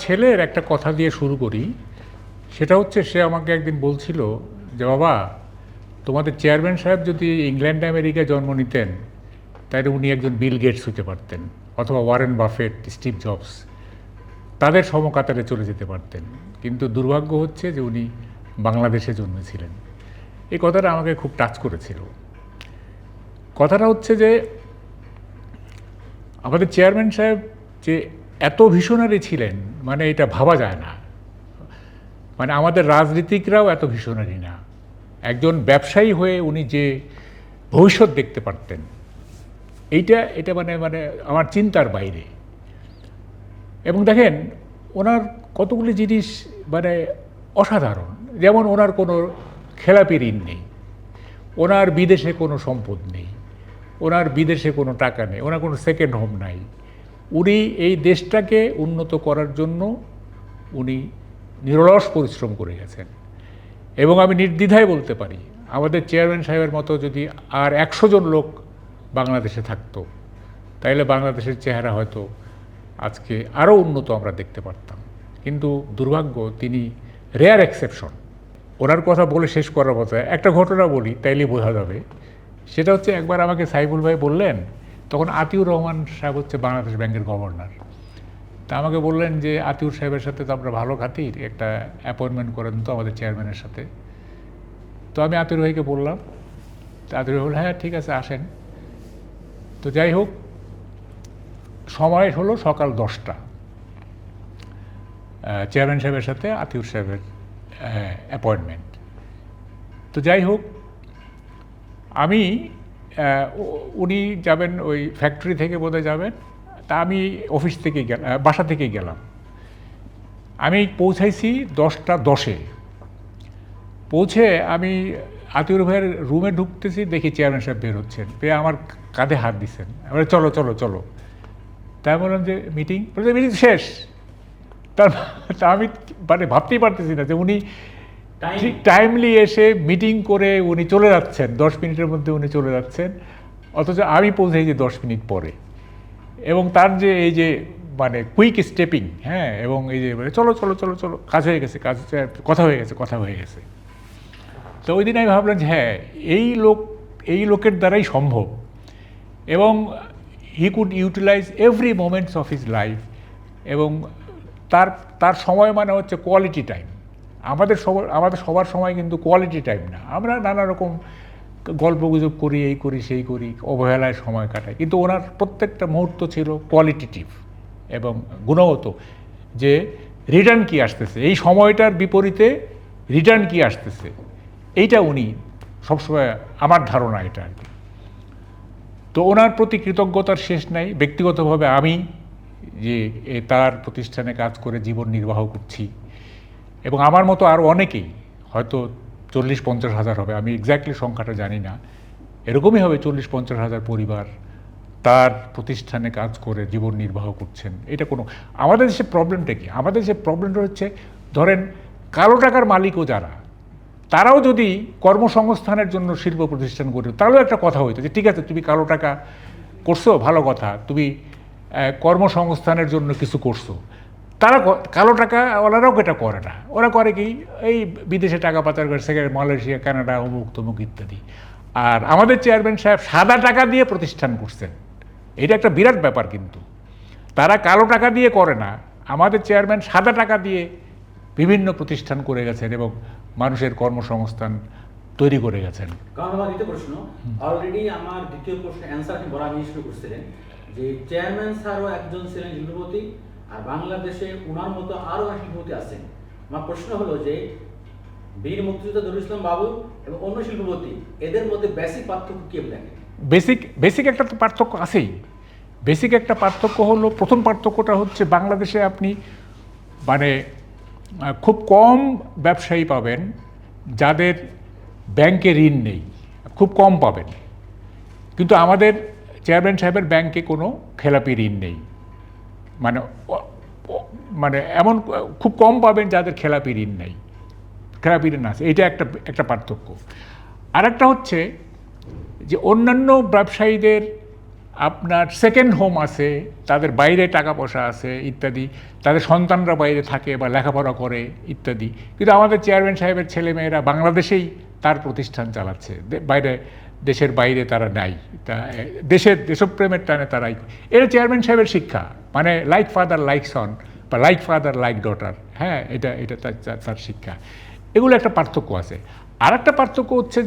ছেলের একটা কথা দিয়ে শুরু করি। সেটা হচ্ছে, সে আমাকে একদিন বলছিল যে, বাবা, তোমাদের চেয়ারম্যান সাহেব যদি ইংল্যান্ড আমেরিকায় জন্ম নিতেন তাহলে উনি একজন বিল গেটস হতে পারতেন, অথবা ওয়ারেন বাফেট, স্টিভ জবস, তাদের সমকাতারে চলে যেতে পারতেন। কিন্তু দুর্ভাগ্য হচ্ছে যে উনি বাংলাদেশে জন্মেছিলেন। এই কথাটা আমাকে খুব টাচ করেছিল। কথাটা হচ্ছে যে আমাদের চেয়ারম্যান সাহেব যে এত ভিশনারি ছিলেন, মানে এটা ভাবা যায় না। মানে আমাদের রাজনীতিকরাও এত ভিশনারি না। একজন ব্যবসায়ী হয়ে উনি যে ভবিষ্যৎ দেখতে পারতেন, এটা মানে মানে আমার চিন্তার বাইরে। এবং দেখেন, ওনার কতগুলি জিনিস মানে অসাধারণ। যেমন ওনার কোনো খেলাপি ঋণ নেই, ওনার বিদেশে কোনো সম্পদ নেই, ওনার বিদেশে কোনো টাকা নেই, ওনার কোনো সেকেন্ড হোম নাই। উনি এই দেশটাকে উন্নত করার জন্য উনি নিরলস পরিশ্রম করে গেছেন। এবং আমি নির্দ্বিধায় বলতে পারি, আমাদের চেয়ারম্যান সাহেবের মতো যদি আর 100 জন লোক বাংলাদেশে থাকতো, তাইলে বাংলাদেশের চেহারা হয়তো আজকে আরও উন্নত আমরা দেখতে পারতাম। কিন্তু দুর্ভাগ্য, তিনি রেয়ার এক্সেপশন। ওনার কথা বলে শেষ করার মতো একটা ঘটনা বলি, তাইলে বোঝা যাবে। সেটা হচ্ছে, একবার আমাকে সাইফুল ভাই বললেন, তখন আতিউর রহমান সাহেব হচ্ছে বাংলাদেশ ব্যাংকের গভর্নর। তা আমাকে বললেন যে, আতিউর সাহেবের সাথে তো আমরা ভালো খাতির, একটা অ্যাপয়েন্টমেন্ট করেন তো আমাদের চেয়ারম্যানের সাথে। তো আমি আতিউর ভাইকে বললাম। তো আতিউর ভাই বলল, হ্যাঁ ঠিক আছে, আসেন। তো যাই হোক, সময় হলো সকাল 10টা, চেয়ারম্যান সাহেবের সাথে আতিউর সাহেবের অ্যাপয়েন্টমেন্ট। তো যাই হোক, আমি উনি যাবেন ওই ফ্যাক্টরি থেকে বোধহয় যাবেন, তা আমি অফিস থেকে বাসা থেকেই গেলাম। আমি পৌঁছাইছি 10টা 10-এ। পৌঁছে আমি আতিউর ভাইয়ের রুমে ঢুকতেছি, দেখি চেয়ারম্যান সাহেব বের হচ্ছেন, পেয়ে আমার কাঁধে হাত দিচ্ছেন, এবারে চলো চলো চলো। তাই বললাম যে মিটিং, বলছে মিটিং শেষ। তা আমি মানে ভাবতেই পারতেছি না যে উনি ঠিক টাইমলি এসে মিটিং করে উনি চলে যাচ্ছেন, 10 মিনিটের মধ্যে উনি চলে যাচ্ছেন, অথচ আমি পৌঁছাই যে 10 মিনিট পরে। এবং তার যে এই যে মানে কুইক স্টেপিং, হ্যাঁ, এবং এই যে চলো চলো চলো চলো, কাজ হয়ে গেছে, কাজ কথা হয়ে গেছে, কথা হয়ে গেছে। তো ওই দিন আমি ভাবলাম যে হ্যাঁ, এই লোকের দ্বারাই সম্ভব। এবং he could utilise every moments of his life. এবং তার সময় মানে হচ্ছে কোয়ালিটি টাইম। আমাদের সবার সময় কিন্তু কোয়ালিটি টাইম না। আমরা নানা রকম গল্পগুজব করি, এই করি সেই করি, অবহেলায় সময় কাটাই। কিন্তু ওনার প্রত্যেকটা মুহূর্ত ছিল কোয়ালিটিটিভ এবং গুণগত, যে রিটার্ন কি আসতেছে, এই সময়টার বিপরীতে রিটার্ন কি আসতেছে, এইটা উনি সবসময়, আমার ধারণা এটা আর কি। তো ওনার প্রতি কৃতজ্ঞতার শেষ নাই। ব্যক্তিগতভাবে আমি যে তার প্রতিষ্ঠানে কাজ করে জীবন নির্বাহ করছি, এবং আমার মতো আরও অনেকেই, হয়তো 40-50 হাজার হবে, আমি এক্স্যাক্টলি সংখ্যাটা জানি না, এরকমই হবে 40-50 হাজার পরিবার তার প্রতিষ্ঠানে কাজ করে জীবন নির্বাহ করছেন। এটা কোনো, আমাদের দেশের প্রবলেমটা কি? আমাদের দেশের প্রবলেমটা হচ্ছে, ধরেন কালো টাকার মালিকও যারা, তারাও যদি কর্মসংস্থানের জন্য শিল্প প্রতিষ্ঠান গড়ে, তাহলেও একটা কথা হইতো যে ঠিক আছে, তুমি কালো টাকা করছো, ভালো কথা, তুমি কর্মসংস্থানের জন্য কিছু করছো। তারা কালো টাকাওয়ালারাও এটা করে না। ওরা করে কি, এই বিদেশে টাকা পাচার করে, সেখানে মালয়েশিয়া, কানাডা, অমুক তমুক ইত্যাদি। আর আমাদের চেয়ারম্যান সাহেব সাদা টাকা দিয়ে প্রতিষ্ঠান করছেন। এটা একটা বিরাট ব্যাপার। কিন্তু তারা কালো টাকা দিয়ে করে না, আমাদের চেয়ারম্যান সাদা টাকা দিয়ে বিভিন্ন প্রতিষ্ঠান করে গেছেন এবং মানুষের কর্মসংস্থান তৈরি করে গেছেন। কারণ আমার দ্বিতীয় প্রশ্ন, অলরেডি আমার দ্বিতীয় প্রশ্নের অ্যান্সার আপনি বলা নিয়ে শুরু করছিলেন যে চেয়ারম্যান স্যারও একজন ছিলেন শিল্পপতি, আর বাংলাদেশে ওনার মতো আরও অনেক শিল্পপতি আছেন। আমার প্রশ্ন হলো যে বীর মুক্তিযোদ্ধা নুরুল ইসলাম বাবু এবং অন্য শিল্পপতি, এদের মধ্যে বেসিক পার্থক্য কি দেখেন? বেসিক একটা তো পার্থক্য আছেই। বেসিক একটা পার্থক্য হলো, প্রথম পার্থক্যটা হচ্ছে, বাংলাদেশে আপনি মানে খুব কম ব্যবসায়ী পাবেন যাদের ব্যাংকে ঋণ নেই, খুব কম পাবেন। কিন্তু আমাদের চেয়ারম্যান সাহেবের ব্যাংকে কোনো খেলাপি ঋণ নেই। মানে মানে এমন খুব কম পাবেন যাদের খেলাপি ঋণ নেই, খেলাপি ঋণ আছে। এটা একটা পার্থক্য। আর একটা হচ্ছে যে অন্যান্য ব্যবসায়ীদের আপনার সেকেন্ড হোম আছে, তাদের বাইরে টাকা পয়সা আছে ইত্যাদি, তাদের সন্তানরা বাইরে থাকে বা লেখাপড়া করে ইত্যাদি। কিন্তু আমাদের চেয়ারম্যান সাহেবের ছেলেমেয়েরা বাংলাদেশেই তার প্রতিষ্ঠান চালাচ্ছে, বাইরে দেশের বাইরে তারা নাই, তা দেশের দেশপ্রেমের টানে তারাই। এটা চেয়ারম্যান সাহেবের শিক্ষা, মানে লাইক ফাদার লাইক সন বা লাইক ফাদার লাইক ডটার। হ্যাঁ, এটা এটা তার শিক্ষা। এগুলো একটা পার্থক্য আছে। আর একটা পার্থক্য হচ্ছে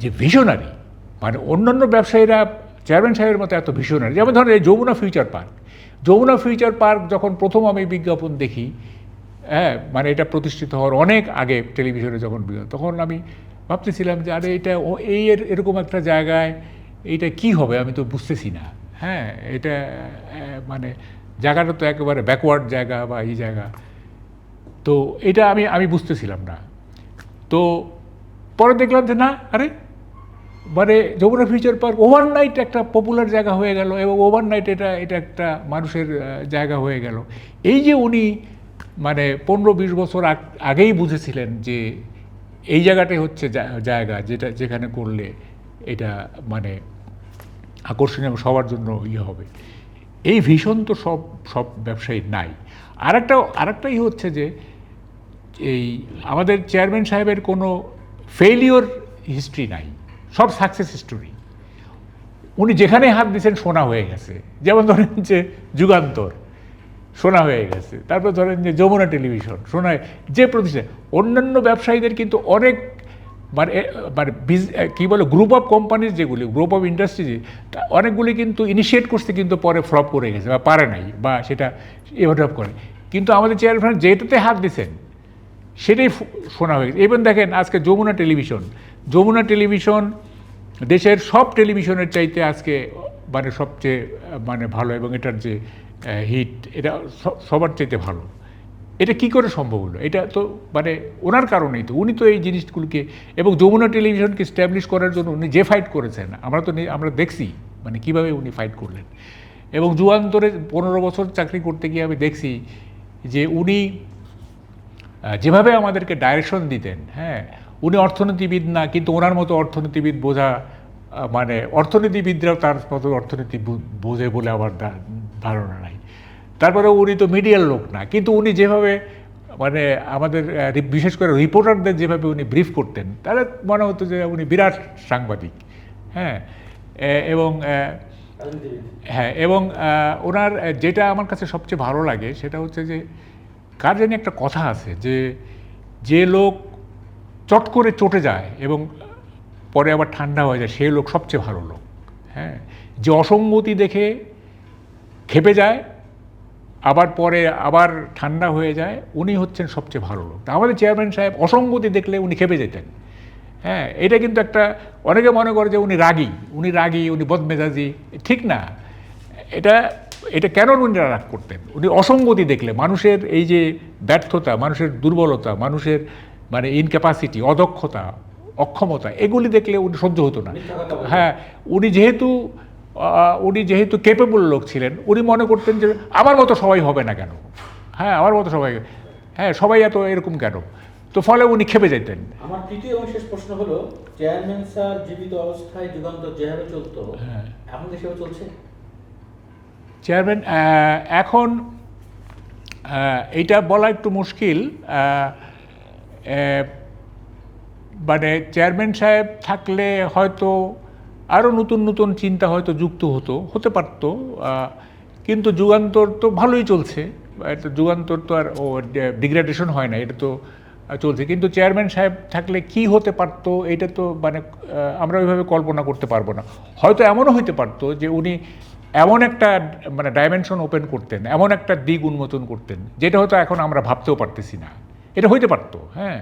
যে ভিশনারি, মানে অন্যান্য ব্যবসায়ীরা চেয়ারম্যান সাহেবের মতো এত ভিশনারি। যেমন ধরেন এই Jamuna future park, Jamuna future park যখন প্রথম আমি বিজ্ঞাপন দেখি, হ্যাঁ, মানে এটা প্রতিষ্ঠিত হওয়ার অনেক আগে টেলিভিশনে যখন তখন আমি ভাবতেছিলাম যে আরে এটা এরকম একটা জায়গায় এইটা কি হবে, আমি তো বুঝতেছি না। হ্যাঁ, এটা মানে জায়গাটা তো একেবারে ব্যাকওয়ার্ড জায়গা বা এই জায়গা, তো এটা আমি বুঝতেছিলাম না। তো পরে দেখলাম যে না, আরে মানে যমুনা ফিউচার পার্ক ওভারনাইট একটা পপুলার জায়গা হয়ে গেল, এবং ওভারনাইট এটা একটা মানুষের জায়গা হয়ে গেল। এই যে উনি মানে 15-20 বছর আগেই বুঝেছিলেন যে এই জায়গাটাই হচ্ছে জায়গা যেখানে করলে এটা মানে আকর্ষণীয় সবার জন্য হবে, এই ভীষণ তো সব ব্যবসায়ীর নাই। আরেকটাই হচ্ছে যে এই আমাদের চেয়ারম্যান সাহেবের কোনো ফেইলিওর হিস্ট্রি নাই, সব সাকসেস স্টোরি। উনি যেখানে হাত দিয়েছেন সোনা হয়ে গেছে। যেমন ধরেন যে যুগান্তর, সোনা হয়ে গেছে। তারপর ধরেন যে যমুনা টেলিভিশন, সোনা, যে প্রতিষ্ঠান। অন্যান্য ব্যবসায়ীদের কিন্তু অনেক মানে মানে কী বলে গ্রুপ অফ কোম্পানিজ, যেগুলি গ্রুপ অফ ইন্ডাস্ট্রিজ, অনেকগুলি কিন্তু ইনিশিয়েট করতে কিন্তু পরে ফ্লপ করে গেছে বা পারে নাই, বা সেটা এভাবে করে। কিন্তু আমাদের চেয়ারম্যান যেটাতে হাত দিয়েছেন সেটাই শোনা হয়ে গেছে। এবার দেখেন আজকে যমুনা টেলিভিশন দেশের সব টেলিভিশনের চাইতে আজকে মানে সবচেয়ে মানে ভালো, এবং এটার যে হিট এটা সবার চাইতে ভালো। এটা কি করে সম্ভব হলো? এটা তো মানে ওনার কারণেই তো, উনি তো এই জিনিসগুলোকে, এবং যমুনা টেলিভিশনকে স্ট্যাবলিশ করার জন্য উনি যে ফাইট করেছেন আমরা দেখছি মানে কিভাবে উনি ফাইট করলেন। এবং যুগান্তরে 15 বছর চাকরি করতে গিয়ে আমি দেখছি যে উনি যেভাবে আমাদেরকে ডাইরেকশন দিতেন, হ্যাঁ, উনি অর্থনীতিবিদ না, কিন্তু ওনার মতো অর্থনীতিবিদ বোঝা মানে অর্থনীতিবিদরাও তার মতো অর্থনীতি বোঝে বলে আমার ধারণা নাই। তারপরে উনি তো মিডিয়ার লোক না, কিন্তু উনি যেভাবে মানে আমাদের বিশেষ করে রিপোর্টারদের যেভাবে উনি ব্রিফ করতেন, তাহলে মনে হতো যে উনি বিরাট সাংবাদিক। হ্যাঁ, এবং ওনার যেটা আমার কাছে সবচেয়ে ভালো লাগে সেটা হচ্ছে যে কার জানি একটা কথা আছে যে লোক চট করে চটে যায় এবং পরে আবার ঠান্ডা হয়ে যায়, সেই লোক সবচেয়ে ভালো লোক। হ্যাঁ, যে অসঙ্গতি দেখে ক্ষেপে যায় আবার পরে আবার ঠান্ডা হয়ে যায়, উনি হচ্ছেন সবচেয়ে ভালো লোক। আমাদের চেয়ারম্যান সাহেব অসঙ্গতি দেখলে উনি ক্ষেপে যেতেন। হ্যাঁ, এটা কিন্তু একটা, অনেকে মনে করে যে উনি রাগী, উনি বদমেজাজি। ঠিক না, এটা কেন উনি রাগ করতেন? উনি অসঙ্গতি দেখলে, মানুষের এই যে ব্যর্থতা, মানুষের দুর্বলতা, মানুষের মানে ইনক্যাপাসিটি, অদক্ষতা, অক্ষমতা, এগুলি দেখলে উনি সহ্য হতো না। হ্যাঁ, উনি যেহেতু ক্যাপেবল লোক ছিলেন, উনি মনে করতেন যে আমার মতো সবাই হবে না কেন, হ্যাঁ, আমার মতো সবাই, হ্যাঁ, সবাই এত এরকম কেন, তো ফলে উনি খেপে যেতেন। আমার তৃতীয় এবং শেষ প্রশ্ন হলো, চেয়ারম্যান স্যার জীবিত অবস্থায় যুগান্তর যেভাবে চলতো, এখন কি সেভাবে চলছে? চেয়ারম্যান এখন এইটা বলা একটু মুশকিল। মানে চেয়ারম্যান সাহেব থাকলে হয়তো আরও নতুন চিন্তা হয়তো যুক্ত হতে পারত, কিন্তু যুগান্তর তো ভালোই চলছে। এটা যুগান্তর তো আর ডিগ্রেডেশন হয় না, এটা তো চলছে। কিন্তু চেয়ারম্যান সাহেব থাকলে কি হতে পারত, এটা তো মানে আমরা ওইভাবে কল্পনা করতে পারবো না। হয়তো এমনও হইতে পারতো যে উনি এমন একটা মানে ডাইমেনশন ওপেন করতেন, এমন একটা দিক উন্মোচন করতেন যেটা হয়তো এখন আমরা ভাবতেও পারতেছি না। এটা হইতে পারতো, হ্যাঁ,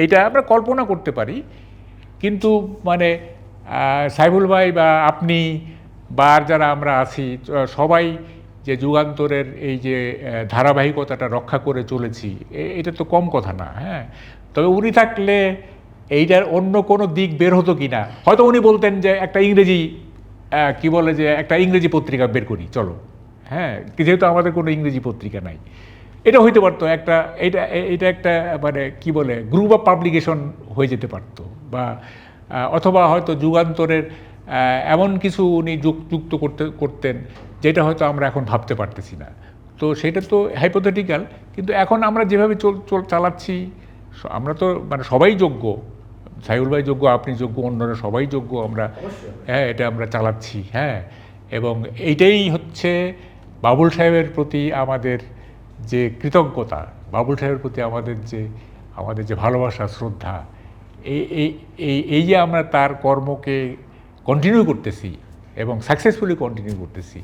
এইটা আমরা কল্পনা করতে পারি। কিন্তু মানে সাইফুল ভাই বা আপনি বা আর যারা আমরা আছি সবাই যে যুগান্তরের এই যে ধারাবাহিকতাটা রক্ষা করে চলেছি, এটা তো কম কথা না। হ্যাঁ, তবে উনি থাকলে এইটার অন্য কোনো দিক বের হতো কি না, হয়তো উনি বলতেন যে একটা ইংরেজি কি বলে যে একটা ইংরেজি পত্রিকা বের করি চলো। হ্যাঁ, যেহেতু আমাদের কোনো ইংরেজি পত্রিকা নাই, এটা হইতে পারতো এটা একটা মানে কি বলে গ্রুপ অফ পাবলিকেশন হয়ে যেতে পারতো, বা অথবা হয়তো যুগান্তরের এমন কিছু উনি যুক্ত করতেন যেটা হয়তো আমরা এখন ভাবতে পারতেছি না। তো সেটা তো হাইপোথেটিক্যাল, কিন্তু এখন আমরা যেভাবে চালাচ্ছি, আমরা তো মানে সবাই যোগ্য, সাইউল ভাই যোগ্য, আপনি যোগ্য, অন্যরা সবাই যোগ্য, আমরা হ্যাঁ এটা আমরা চালাচ্ছি। হ্যাঁ, এবং এইটাই হচ্ছে বাবুল সাহেবের প্রতি আমাদের যে কৃতজ্ঞতা, বাবুল সাহেবের প্রতি আমাদের যে ভালোবাসা, শ্রদ্ধা, এই যে আমরা তার কর্মকে কন্টিনিউ করতেছি এবং সাকসেসফুলি কন্টিনিউ করতেছি,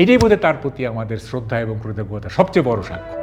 এটাই বোধহয় তার প্রতি আমাদের শ্রদ্ধা এবং কৃতজ্ঞতা সবচেয়ে বড় সাক্ষ্য।